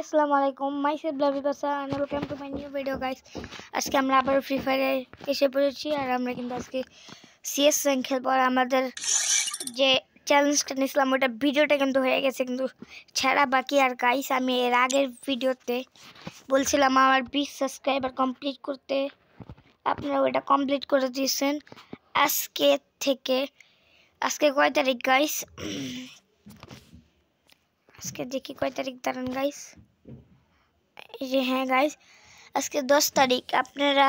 আসসালামু আলাইকুম মাইসেলফ লাভিবাসা and welcome to my new video guys. আজকে আমরা আবার ফ্রি ফায়ারে এসে পড়েছি আর আমরা কিন্তু আজকে সিএস র্যাঙ্ক খেলবো। আর আমাদের যে চ্যালেঞ্জটা নিয়েছিলাম ওটা ভিডিওটা কিন্তু হয়ে গেছে, কিন্তু ছাড়া বাকি। আর গাইস আমি এর আগের ভিডিওতে বলছিলাম আমার 20 সাবস্ক্রাইবার কমপ্লিট করতে, আপনারা ওটা কমপ্লিট করে দিয়েছেন। আজকে কয় তারিখ গাইস? আজকে দেখি কয় তারিখ, দাঁড়ান গাইস। এই যে হ্যাঁ গাইস, আজকে 10 তারিখ। আপনারা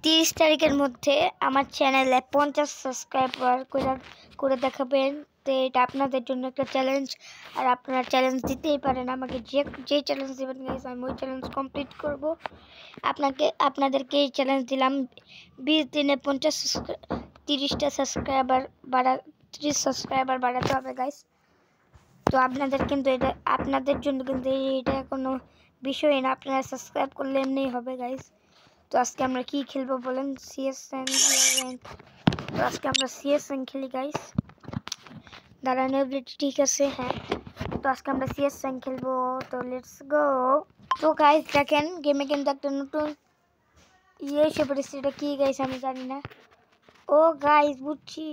30 তারিখের মধ্যে আমার চ্যানেলে 50 সাবস্ক্রাইবার করে দেখাবেন। তো এটা আপনাদের জন্য একটা চ্যালেঞ্জ, আর আপনারা চ্যালেঞ্জ দিতেই পারেন আমাকে, যে চ্যালেঞ্জ দেবেন গাইস আমি ওই চ্যালেঞ্জ কমপ্লিট করব। আপনাদেরকে এই চ্যালেঞ্জ দিলাম 20 দিনে 30টা সাবস্ক্রাইবার 30 সাবস্ক্রাইবার বাড়াতে হবে গাইস। তো আপনাদের জন্য কিন্তু এটা কোনো বিষয় না, আপনারা সাবস্ক্রাইব করলে এমনিই হবে গাইস। তো আজকে আমরা কি খেলবো বলেন? CS rank. তো আজকে আমরা সিএস র্যাঙ্ক খেলি গাইস। দাঁড়ান এভরিথিং ঠিক আছে, হ্যাঁ। তো আজকে আমরা সিএস র্যাঙ্ক খেলবো, তো লেটস গো। তো গাইস দেখেন গেমে কিন্তু একটা নতুন এসে পড়েছে। এটা কি গাইস আমি জানি না। ও গাইস বুঝছি,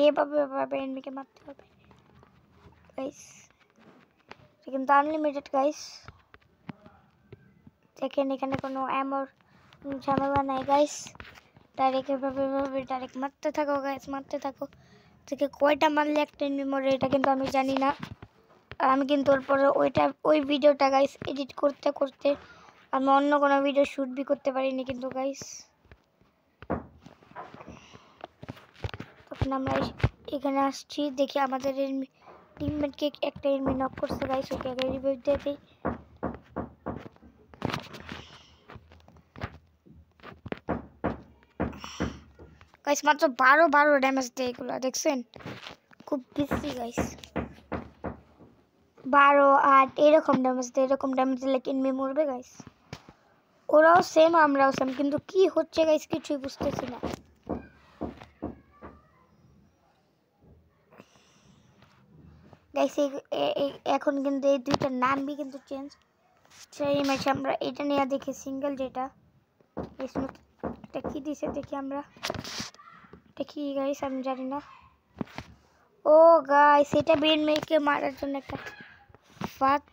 এভাবে এনিমিকে মারতে হবে গাইস। এটা কিন্তু আনলিমিটেড গাইস। দেখেন এখানে কোনো এমর ঝামেলা নাই গাইস। ডাইরেক্ট এভাবে ডাইরেক্ট মারতে থাকো গাইস, মারতে থাকো। থেকে কয়টা মারলে একটা এনিমি মরে এটা কিন্তু আমি জানি না। আর আমি কিন্তু ওরপরে ওই ভিডিওটা গাইস এডিট করতে করতে আমি অন্য কোনো ভিডিও শুট বি করতে পারিনি কিন্তু গাইস। তখন আমরা এখানে আসছি, দেখি আমাদের টিমমেটকে একটা এনিমি নক করছে গাইস। ওকে আগে রিভাইভ দিয়ে দিই। গাইস মাত্র 12 ড্যামেজ দেয় এগুলো, দেখছেন? খুব বেশি গাইস, 12 8 এরকম ড্যামেজ দেয়। এরকম ড্যামেজ দিলে এনিমি মরবে গাইস। ওরাও সেম আমরাও সেম, কিন্তু কি হচ্ছে গাইস কিছুই বুঝতেছি না। গাইস এখন কিন্তু এই দুইটার নামই কিন্তু চেঞ্জ। সেই ম্যাচে আমরা এটা নিয়ে দেখি সিঙ্গেল, যেটা এটা কি দিছে দেখি আমরা। এটা কি গাইস আমি জানি না। ও গাইস এটা বেন মেকে মারার জন্য একটা ফাত।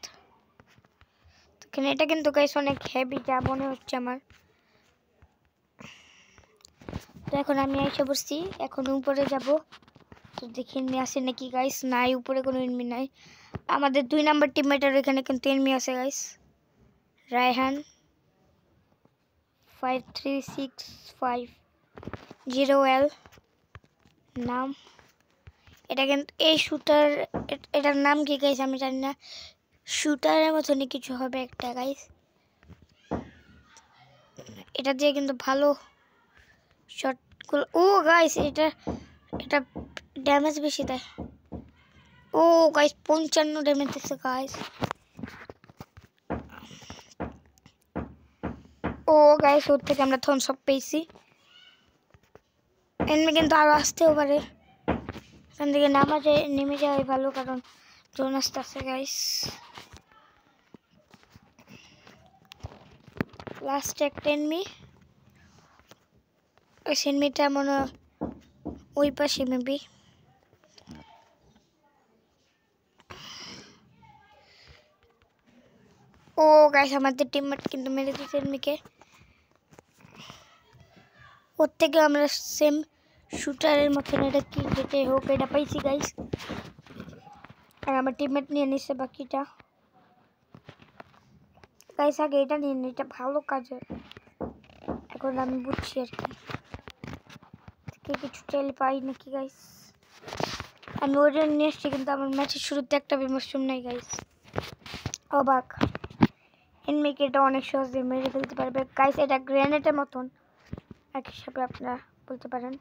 এখানে এটা কিন্তু গাইস অনেক হেভি যা মনে হচ্ছে আমার। তো এখন আমি এসে বসছি, এখন উপরে যাব। তো দেখি এনিমি আসে নাকি গাইস। নাই, উপরে কোনো এনিমি নাই। আমাদের 2 নাম্বার টিমমেটের এখানে কিন্তু এনিমি আছে গাইস। রায়হান 53650L নাম। এটা কিন্তু এই শুটার, এটার নাম কি গাইস আমি জানি না। শুটারের মতনই কিছু হবে একটা গাইস। এটা দিয়ে কিন্তু ভালো শটগুলো। ও গাইস এটা ড্যামেজ বেশি দেয়। ও গাইস 55 ড্যামেজ দিচ্ছে গাইস। ও গাইস ওর থেকে আমরা থামস আপ পেয়েছি। এনিমি কিন্তু আরো আসতেও পারে, এখান থেকে নেমে যাওয়াই ভালো, কারণ জোন আসতেছে গাইস। লাস্ট একটা এনিমি, ওই এনিমিটা মনে ওই পাশে মেবি। ও গাইস আমাদের টিমমেট কিন্তু মেরে দিয়েছে এনিমিকে। ওর থেকে আমরা সেম শুটারের মতন এটা কি যেটাই হোক এটা পাইছি গাইস। আর আমার টিমমেট নিয়ে নিচ্ছে বাকিটা গাইস। আগে এটা নিয়ে নি, এটা ভালো কাজে। এখন আমি বুঝছি আর কি কিছু টেল পাই নাকি গাইস। আমি ওটা নিয়ে এসছি, কিন্তু আমার ম্যাচের শুরুতে একটা বিমর্শন নাই গাইস। অবাক, এনিমিকে এটা অনেক সহজে মেরে ফেলতে পারবে গাইস। এটা গ্রেনেডের মতন এক হিসাবে আপনারা বলতে পারেন।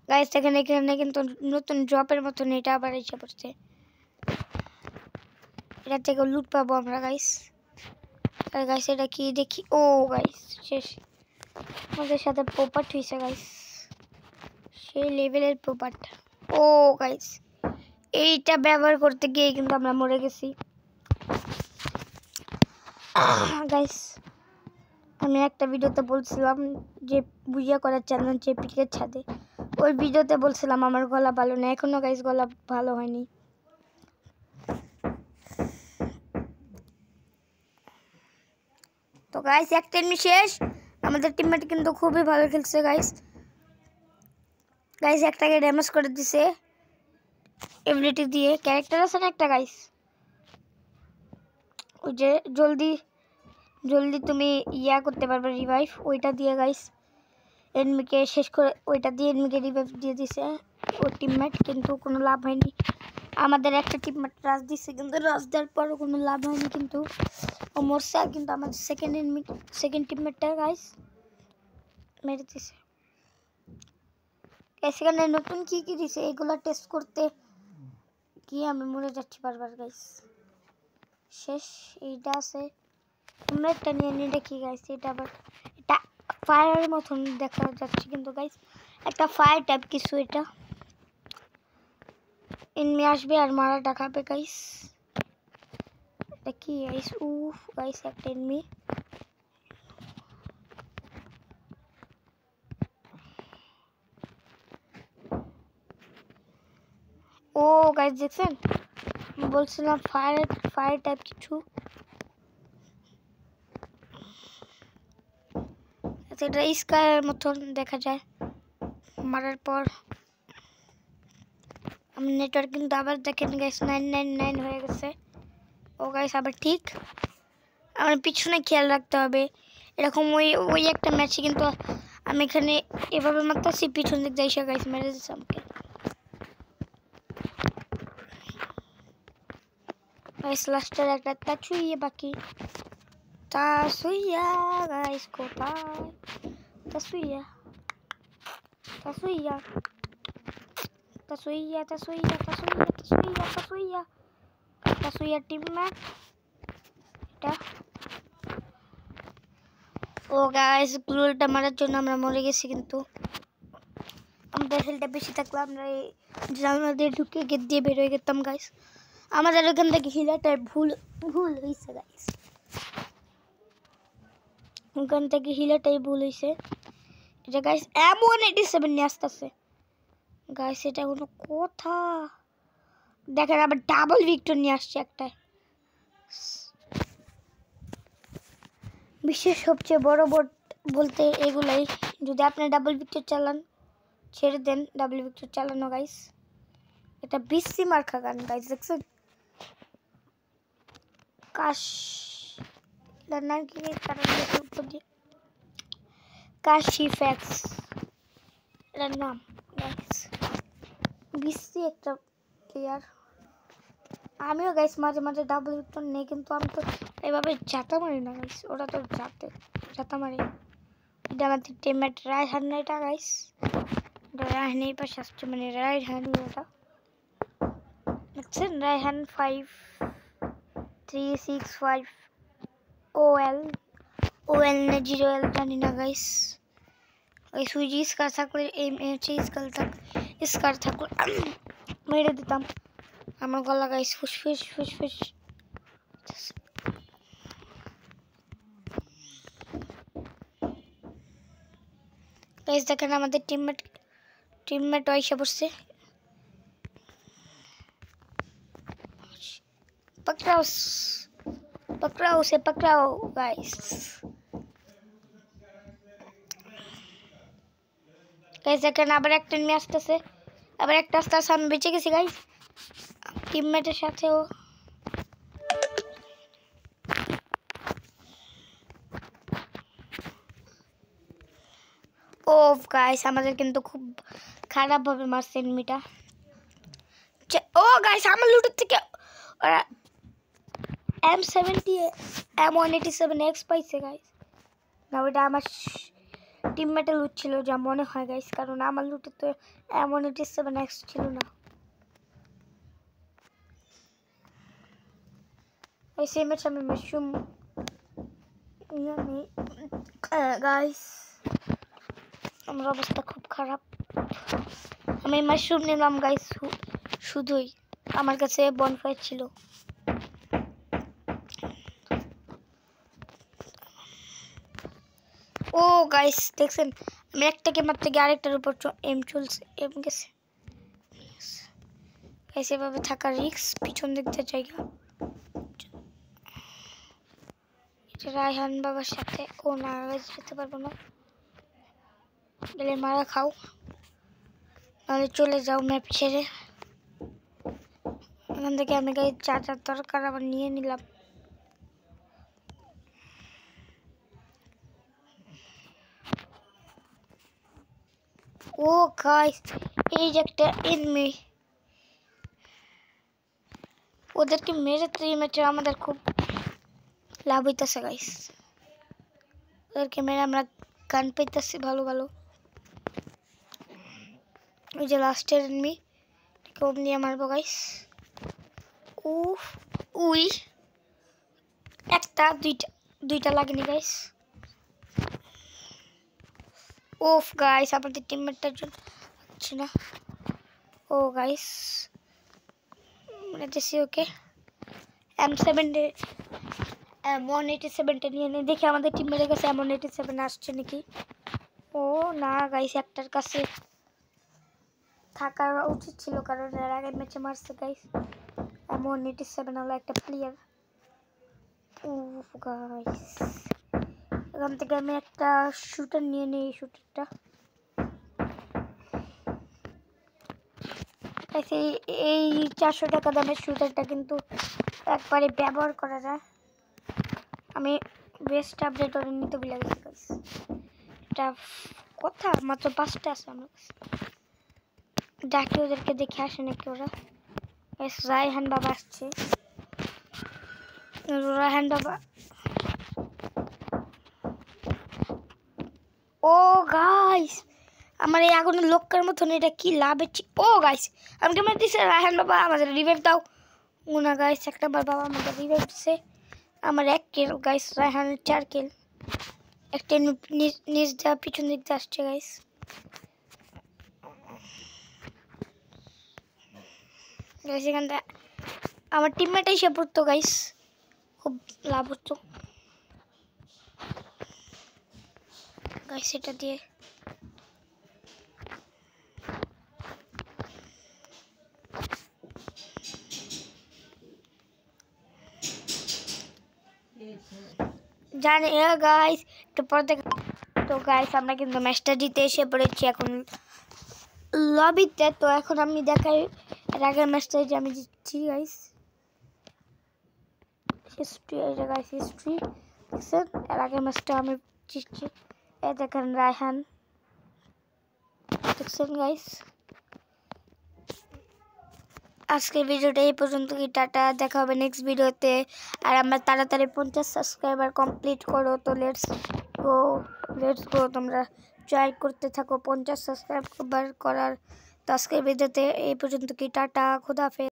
গাইস এখানে কিন্তু নতুন ড্রপের মতন এটা আবার এসে পড়ছে। এটা থেকে লুট পাবো আমরা গাইস। আর গাইস এটা কি দেখি। ও গাইস শেষ, আমাদের সাথে পোপাট হয়েছে গাইস, সেই লেভেলের পোপাট। ও গাইস, এইটা ব্যবহার করতে গিয়ে কিন্তু আমরা মরে গেছি গাইস। আমি একটা ভিডিওতে বলছিলাম যে বুঝিয়া করার চ্যালেঞ্জ পিকের ছাদে, ওই ভিডিওতে বলছিলাম আমার গলা ভালো না, এখনো গাইস গলা ভালো হয়নি। তো গাইস একটা এনিমি শেষ। আমাদের টিমমেট কিন্তু খুবই ভালো খেলছে গাইস। গাইস একটাকে ড্যামেজ করে দিছে এবিলিটি দিয়ে, ক্যারেক্টার আছে না একটা গাইস, ওই যে জলদি জলদি তুমি ইয়া করতে পারবে রিভাইভ, ওইটা দিয়ে গাইস এনিমিকে শেষ করে, ওইটা দিয়ে এনিমিকে রিভাইভ দিয়ে দিছে ওর টিমমেট, কিন্তু কোনো লাভ হয়নি। আমাদের একটা টিমমেট রাজ দিছে, কিন্তু রাজ দেওয়ার পরও কোনো লাভ হয়নি, কিন্তু ও মরছে। আর কিন্তু আমাদের সেকেন্ড টিমমেটটা গাইস মেরে দিছে। সেখানে নতুন কি কি দিছে এগুলো টেস্ট করতে কি আমি মরে যাচ্ছি বারবার গাইস। শেষ এইটা আছে, আমরা একটা নিয়ে দেখি গাইস। এটা আবার এটা ফায়ারের মতন দেখা যাচ্ছে, কিন্তু গাইস একটা ফায়ার টাইপ কিছু। এটা এনিমি আসবে আর মারা দেখাবে গাইস। এটা কি গাইস? উফ গাইস একটা এনিমি। ও গাইস দেখছেন, বলছিলাম ফায়ার টাইপ কিছু। এটা স্কাইয়ের মতন দেখা যায় মারার পর। আমি নেটওয়ার্ক কিন্তু আবার দেখেন গাইস 999 হয়ে গেছে। ও গাইস আবার ঠিক, আমার পিছনে খেয়াল রাখতে হবে। এরকম ওই একটা ম্যাচে কিন্তু আমি এখানে এভাবে মারতেছি, পিছন দিক যাইসা গাইস মেরে দিচ্ছে আমাকে। গাইস লাস্টের একটা তাছুইয়া বাকি, তাছুইয়া গাইস কোথায়? তাছুইয়া তাছুইয়া তাছুইয়া তাছুইয়া তাছুইয়া তাছুইয়া তাছুইয়া তাছুইয়া টিমমেট এটা। ও গাইস গ্লুলটা মারার জন্য আমরা মরে গেছি, কিন্তু আমাদের হেলটা বেশি থাকলে আমরা এই জানলা দিয়ে ঢুকে গেট দিয়ে বের হয়ে যেতাম গাইস। আমাদের ওখান থেকে হিলাটার ভুল হয়েছে গাইস, ওখান থেকে হিলাটাই ভুল হয়েছে। এটা গাইস M187 নিয়ে আসতেছে গাইস, এটা কোনো কথা? দেখেন আবার ডাবল ভিক্টর নিয়ে আসছে একটা। বিশ্বের সবচেয়ে বড় বোট বলতে এগুলাই, যদি আপনি ডাবল ভিক্টর চালান ছেড়ে দেন ডাবল ভিক্টর চালানো গাইস। এটা বিসি মার্কা গান গাইস, দেখছেন কাশ নাম কি কাশিফ্যাক্স এটার নাম গাইস, বিসি একটা প্লেয়ার। আমিও গাইস মাঝে মাঝে ডাবল ভিক্টর নেই, কিন্তু আমি তো এইভাবে ঝাঁটা মারি না গাইস, ওরা তো ঝাঁটা মারি। এটা আমাদের টিমমেট রায়হান না, এটা গাইস রায়হান এই পাশে আসছে, মানে রায়হান ওটা দেখছেন, রায়হান 5365 OL না 0L জানি না গাইস। ওই সুইজি স্কার থাকলে স্কার থাকলে মেরে দিতাম। আমার গলা গাইস ফুসফুস ফুসফুস। গাইস দেখেন আমাদের টিমমেট এসে বসছে। पकड़ाओ उसे पकड़ाओ गाइस। गाइस দেখেন আবার একটা এনিমি আসতেছে, আবার একটা আসতেছে, আমি বেঁচে গেছি গাইস টিমমেটের সাথেও। ও গাইস আমাদের কিন্তু খুব খারাপ ভাবে মারছে এনিমিটা। ও গাইস আমার লুটের থেকে ওরা M187X পাইছে গাইস। না ওটা আমার টিমমেটের লুট ছিল যা মনে হয় গাইস, কারণ আমার লুটে তো M187X ছিল না। ওই সেম ম্যাচ আমি মাশরুম গাইস, আমার অবস্থা খুব খারাপ। আমি মাশরুম নিলাম গাইস, শুধুই আমার কাছে বনফায়ার ছিল। ও গাইস দেখছেন, আমি একটাকে মারতে গিয়ে আরেকটার উপর এম চলছে, এম গেছে গাইস। এভাবে থাকা রিস্ক, পিছন দেখতে জায়গা। রায়হান বাবার সাথে ও না যেতে পারবো না, গেলে মারা খাও, নাহলে চলে যাও ম্যাপ ছেড়ে। এখান থেকে আমি গাই যা যা দরকার আবার নিয়ে নিলাম। ও গাইস এই যে একটা এনিমি, ওদেরকে মেরে তো এই ম্যাচে আমাদের খুব লাভ হইতেছে গাইস। ওদেরকে মেরে আমরা গান পাইতেছি ভালো ভালো। ওই যে লাস্টের এনিমি, কম নিয়ে মারবো গাইস। উফ উই একটা দুইটা লাগেনি গাইস। ওফ গাইস আমাদের টিমমেটটার জন্য হচ্ছে না। ও গাইস মেরেছি ওকে। M187টা নিয়ে দেখি আমাদের টিমমেটের কাছে M187 আসছে নাকি। ও না গাইস, একটার কাছে থাকা উচিত ছিল, কারণ এর আগে ম্যাচে মারছে গাইস M187 হলো একটা প্লেয়ার। উফ গাইস এখান থেকে আমি একটা শুটার নিয়ে নিই। শুটারটা এই 400 টাকা দামের শুটারটা কিন্তু একবারে ব্যবহার করা যায়। আমি বেস্ট আপডেট ওরে নিতে ভুলে গেছি গাইস। এটা কথা মাত্র 5টা আছে আমার কাছে। ডাকি ওদেরকে দেখে আসে নাকি ওরা। রায়হান বাবা আসছে। রায়হান বাবা, ও গাইস আমার এই আগুনের লোকের মতন এটা কি লাভ হচ্ছে। ও গাইস আমাকে মেরে দিছে রায়হান বাবা, আমাদের রিভাইভ দাও। ও না গাইস একটা বার বাবা আমাদের রিভাইভ দিছে। আমার 1 কিল গাইস, রায়হানের 4 কিল। একটা নিচ যা পিছন দিক দিয়ে আসছে গাইস। গাইস এখান থেকে আমার টিমমেট এসে পড়তো গাইস, খুব লাভ হতো গাইস এটা দিয়ে। জানি গাইস একটু পর দেখ। তো গাইস আমরা কিন্তু ম্যাচটা জিতে এসে পড়েছি এখন লবিতে। তো এখন আমি দেখাই এর আগের ম্যাচটা যে আমি জিতছি গাইস। হিস্ট্রি এই যে গাইস হিস্ট্রি দেখছেন, এর আগের ম্যাচটা আমি জিতছি। এই দেখেন রায়হান দেখছেন গাইস। আজকের ভিডিওটা এই পর্যন্ত, কি টাটা, দেখা হবে নেক্সট ভিডিওতে। আর আমরা তাড়াতাড়ি 50 সাবস্ক্রাইবার কমপ্লিট করো। তো লেটস গো তোমরা ট্রাই করতে থাকো 50 সাবস্ক্রাইবার করার। তো আজকের ভিডিওতে এই পর্যন্ত, কি টাটা, খোদা হাফেজ।